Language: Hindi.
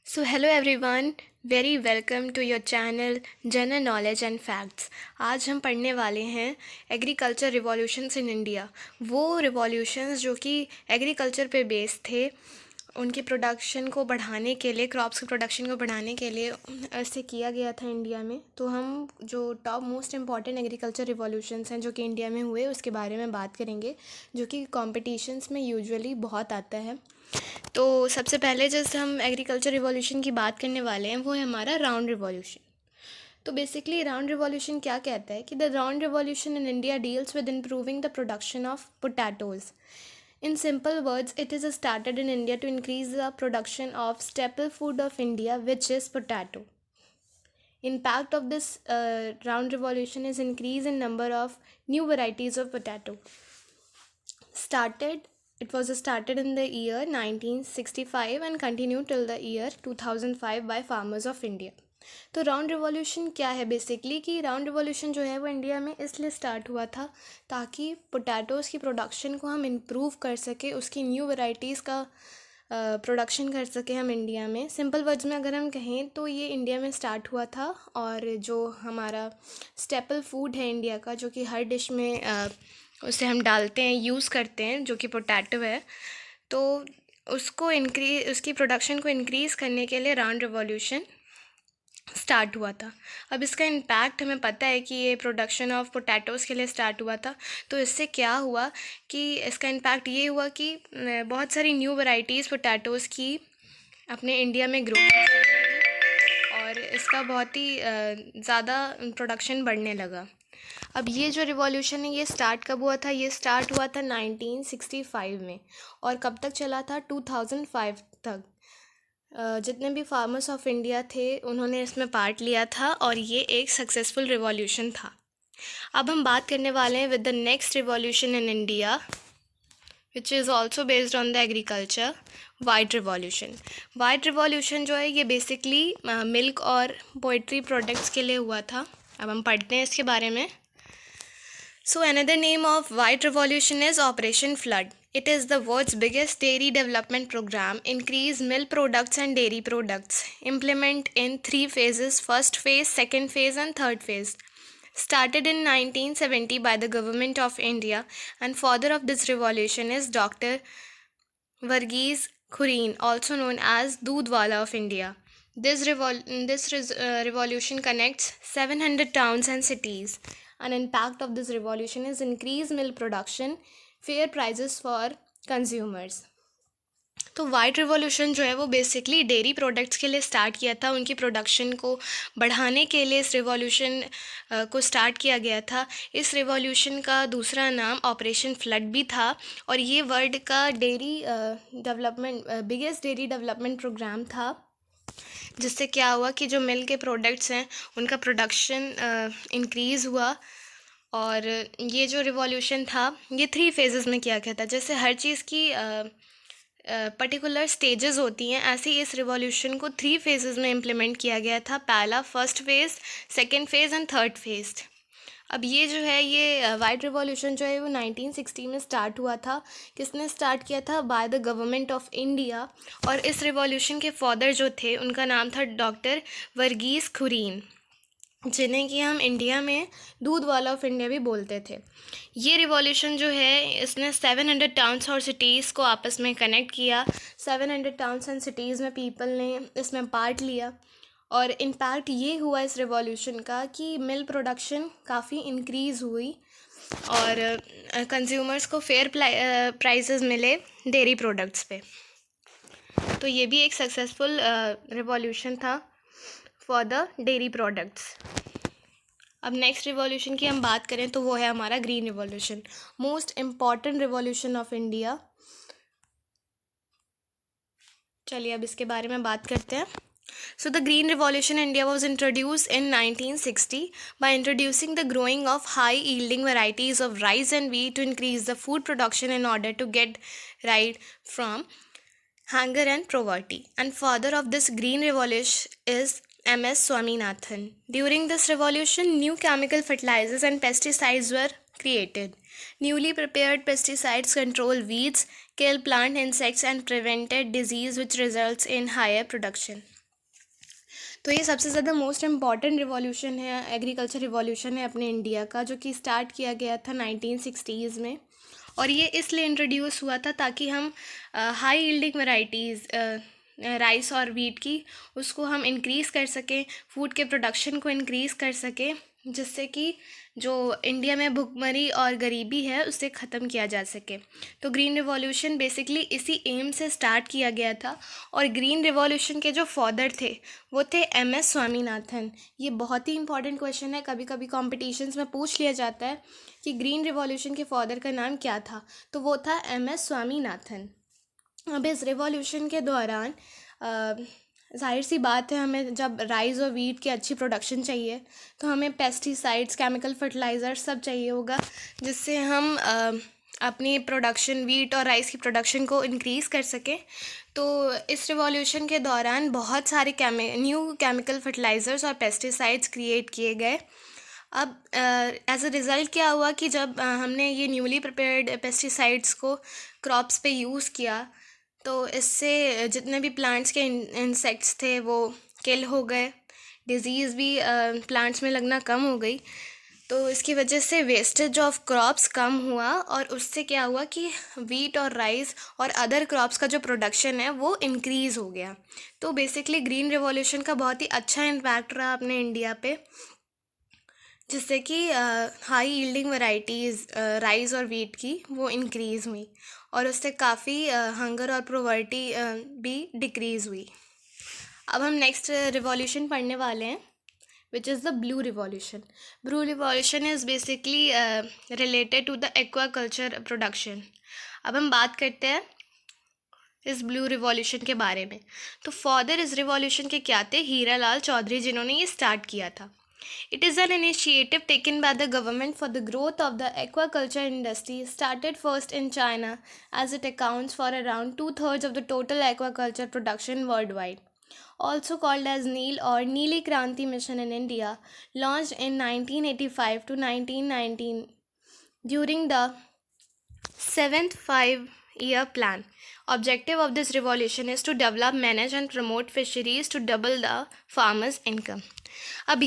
So hello everyone, very welcome to your channel general knowledge and facts. आज हम पढ़ने वाले हैं एग्रीकल्चर रिवॉल्यूशंस इन इंडिया। वो रिवॉल्यूशंस जो कि एग्रीकल्चर पे बेस्ड थे, उनकी प्रोडक्शन को बढ़ाने के लिए, क्रॉप्स की प्रोडक्शन को बढ़ाने के लिए ऐसे किया गया था इंडिया में। तो हम जो top most important agriculture revolutions हैं जो कि इंडिया में हुए, उसके बारे में बात करेंगे, जो कि कॉम्पिटिशन्स में यूजुअली बहुत आता है। तो सबसे पहले जैसे हम एग्रीकल्चर रिवॉल्यूशन की बात करने वाले हैं, वो है हमारा राउंड रिवॉल्यूशन। तो बेसिकली राउंड रिवॉल्यूशन क्या कहता है कि the round revolution in India deals with improving the production of potatoes. In simple words, it is started in India to increase the production of staple food of India, which is potato. Impact of this round revolution is increase in number of new varieties of potato. Started It was started in the year 1965 and continued till the year 2005 by farmers of India. तो राउंड रिवॉल्यूशन क्या है बेसिकली कि राउंड रिवॉल्यूशन जो है वो इंडिया में इसलिए स्टार्ट हुआ था ताकि पोटैटोज़ की प्रोडक्शन को हम इम्प्रूव कर सके, उसकी न्यू वैरायटीज़ का प्रोडक्शन कर सके हम इंडिया में। सिंपल वर्ड्स में अगर हम कहें तो ये इंडिया में स्टार्ट हुआ था, और जो हमारा स्टेपल फूड है इंडिया का, जो कि हर डिश में उसे हम डालते हैं, यूज़ करते हैं, जो कि पोटैटो है, तो उसकी प्रोडक्शन को इंक्रीज़ करने के लिए राउंड रिवॉल्यूशन स्टार्ट हुआ था। अब इसका इम्पैक्ट हमें पता है कि ये प्रोडक्शन ऑफ पोटैटोज़ के लिए स्टार्ट हुआ था। तो इससे क्या हुआ कि इसका इम्पैक्ट ये हुआ कि बहुत सारी न्यू वैरायटीज़ पोटैटोज़ की अपने इंडिया में ग्रो और इसका बहुत ही ज़्यादा प्रोडक्शन बढ़ने लगा। अब ये जो रिवॉल्यूशन है ये स्टार्ट कब हुआ था? ये स्टार्ट हुआ था 1965 में, और कब तक चला था? 2005 तक। जितने भी फार्मर्स ऑफ इंडिया थे उन्होंने इसमें पार्ट लिया था, और ये एक सक्सेसफुल रिवॉल्यूशन था। अब हम बात करने वाले हैं with the next revolution in India, which is also based on the agriculture, white revolution. White revolution जो है ये बेसिकली मिल्क और पोल्ट्री प्रोडक्ट्स के लिए हुआ था। अब हम पढ़ते हैं इसके बारे में। So another name of White Revolution is Operation Flood. It is the world's biggest dairy development program. Increase milk products and dairy products. Implement in 3 phases: first phase, second phase, and third phase. Started in 1970 by the government of India, and father of this revolution is Dr. Varghese Khureen, also known as Dudhwala of India. This revolution connects 700 towns and cities. An impact of this revolution is increased milk production, fair prices for consumers. तो वाइट रिवॉल्यूशन जो है वो बेसिकली डेयरी प्रोडक्ट्स के लिए स्टार्ट किया था। उनकी प्रोडक्शन को बढ़ाने के लिए इस रिवॉल्यूशन को स्टार्ट किया गया था। इस रिवॉल्यूशन का दूसरा नाम ऑपरेशन फ्लड भी था, और ये वर्ल्ड का dairy development biggest dairy development program था, जिससे क्या हुआ कि जो मिल्क के प्रोडक्ट्स हैं उनका प्रोडक्शन इंक्रीज़ हुआ। और ये जो रिवॉल्यूशन था ये 3 फेजेस में किया गया था। जैसे हर चीज़ की पर्टिकुलर स्टेजेस होती हैं, ऐसे ही इस रिवॉल्यूशन को 3 फेजेस में इम्प्लीमेंट किया गया था। पहला first phase, second phase and third phase. अब ये जो है ये वाइट रिवॉल्यूशन जो है वो 1960 में स्टार्ट हुआ था। किसने स्टार्ट किया था? By the government of India. और इस रिवॉल्यूशन के फादर जो थे उनका नाम था डॉक्टर वर्गीस खुरीन, जिन्हें कि हम इंडिया में दूध वाला ऑफ इंडिया भी बोलते थे। ये रिवॉल्यूशन जो है इसने 700 टाउन्स और सिटीज़ को आपस में कनेक्ट किया। 700 टाउन्स एंड सिटीज़ में पीपल ने इसमें पार्ट लिया, और इम्पैक्ट ये हुआ इस रिवॉल्यूशन का कि मिल्क प्रोडक्शन काफ़ी इंक्रीज़ हुई, और कंज्यूमर्स को फेयर प्राइसेस मिले डेयरी प्रोडक्ट्स पे। तो ये भी एक सक्सेसफुल रिवॉल्यूशन था फॉर द डेयरी प्रोडक्ट्स। अब नेक्स्ट रिवॉल्यूशन की हम बात करें तो वो है हमारा green revolution, most important revolution of India. चलिए अब इसके बारे में बात करते हैं। So the Green Revolution in India was introduced in 1960 by introducing the growing of high yielding varieties of rice and wheat to increase the food production in order to get rid from hunger and poverty. And father of this Green Revolution is M.S. Swaminathan. During this revolution, new chemical fertilizers and pesticides were created. Newly prepared pesticides control weeds, kill plant insects, and prevented disease, which results in higher production. तो ये सबसे ज़्यादा मोस्ट इम्पॉर्टेंट रिवॉल्यूशन है, एग्रीकल्चर रिवॉल्यूशन है अपने इंडिया का, जो कि स्टार्ट किया गया था 1960s में। और ये इसलिए इंट्रोड्यूस हुआ था ताकि हम हाई यील्डिंग वैरायटीज़ राइस और वीट की उसको हम इंक्रीज़ कर सकें, फूड के प्रोडक्शन को इंक्रीज़ कर सकें, जिससे कि जो इंडिया में भुखमरी और गरीबी है उसे ख़त्म किया जा सके। तो ग्रीन रिवॉल्यूशन बेसिकली इसी एम से स्टार्ट किया गया था। और ग्रीन रिवॉल्यूशन के जो फादर थे वो थे MS स्वामीनाथन। ये बहुत ही इंपॉर्टेंट क्वेश्चन है, कभी कभी कॉम्पिटिशन्स में पूछ लिया जाता है कि ग्रीन रिवॉल्यूशन के फादर का नाम क्या था, तो वो था MS स्वामीनाथन। अब इस रिवॉल्यूशन के दौरान जाहिर सी बात है, हमें जब राइस और वीट की अच्छी प्रोडक्शन चाहिए तो हमें पेस्टिसाइड्स, केमिकल फर्टिलाइज़र सब चाहिए होगा, जिससे हम अपनी प्रोडक्शन, वीट और राइस की प्रोडक्शन को इंक्रीज़ कर सकें। तो इस रिवॉल्यूशन के दौरान बहुत सारे न्यू केमिकल फर्टिलाइज़र्स और पेस्टिसाइड्स क्रिएट किए गए। अब एज अ रिज़ल्ट क्या हुआ कि जब हमने ये न्यूली प्रिपेयर्ड पेस्टिसाइड्स को क्रॉप्स पे यूज़ किया, तो इससे जितने भी प्लांट्स के इंसेक्ट्स थे वो किल हो गए, डिज़ीज़ भी प्लांट्स में लगना कम हो गई। तो इसकी वजह से वेस्टेज ऑफ क्रॉप्स कम हुआ, और उससे क्या हुआ कि वीट और राइस और अदर क्रॉप्स का जो प्रोडक्शन है वो इंक्रीज़ हो गया। तो बेसिकली ग्रीन रिवॉल्यूशन का बहुत ही अच्छा इम्पैक्ट रहा अपने इंडिया पे, जिससे कि हाई यील्डिंग वैरायटीज़ राइस और वीट की वो इंक्रीज़ हुई, और उससे काफ़ी हंगर और प्रोवर्टी भी डिक्रीज़ हुई। अब हम नेक्स्ट रिवॉल्यूशन पढ़ने वाले हैं, which is the blue revolution. Blue revolution is basically related to the aquaculture production. अब हम बात करते हैं इस ब्लू रिवॉल्यूशन के बारे में। तो फादर इस रिवॉल्यूशन के क्या थे? हीरा लाल चौधरी, जिन्होंने ये स्टार्ट किया था। It is an initiative taken by the government for the growth of the aquaculture industry, started first in China, as it accounts for around 2/3 of the total aquaculture production worldwide. Also called as NEEL or Neeli Kranti Mission in India, launched in 1985 to 1919 during the 7th five-year plan. Objective of this revolution is to develop, manage and promote fisheries to double the farmers' income. अब